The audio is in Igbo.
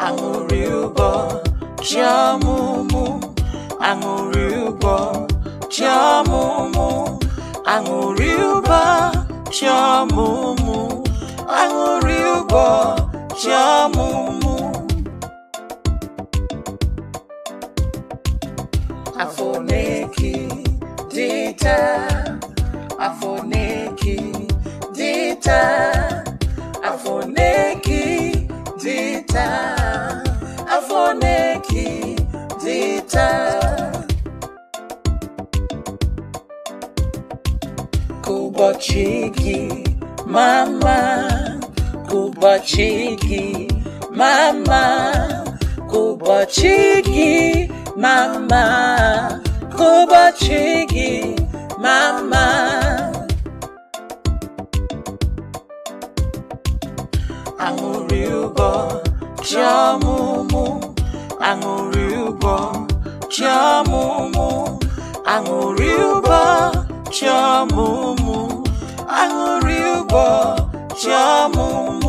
Anguriubo, Chiamumu, Anguriubo, Chiamumu, Anguriuba, Chiamumu, Anguriubo, Chiamumu. Afoneki, Dita, Afoneki, Dita, Afoneki, Dita, Afoneki, Dita. Kubachiki, Mama, Kubachiki, Mama, Kubachiki, Mama, Kubachiki, Mama. Anguriubo, Chiamumu, Anguriubo, Chiamumu, Anguriubo, Chiamumu, Anguriubo, Chiamumu.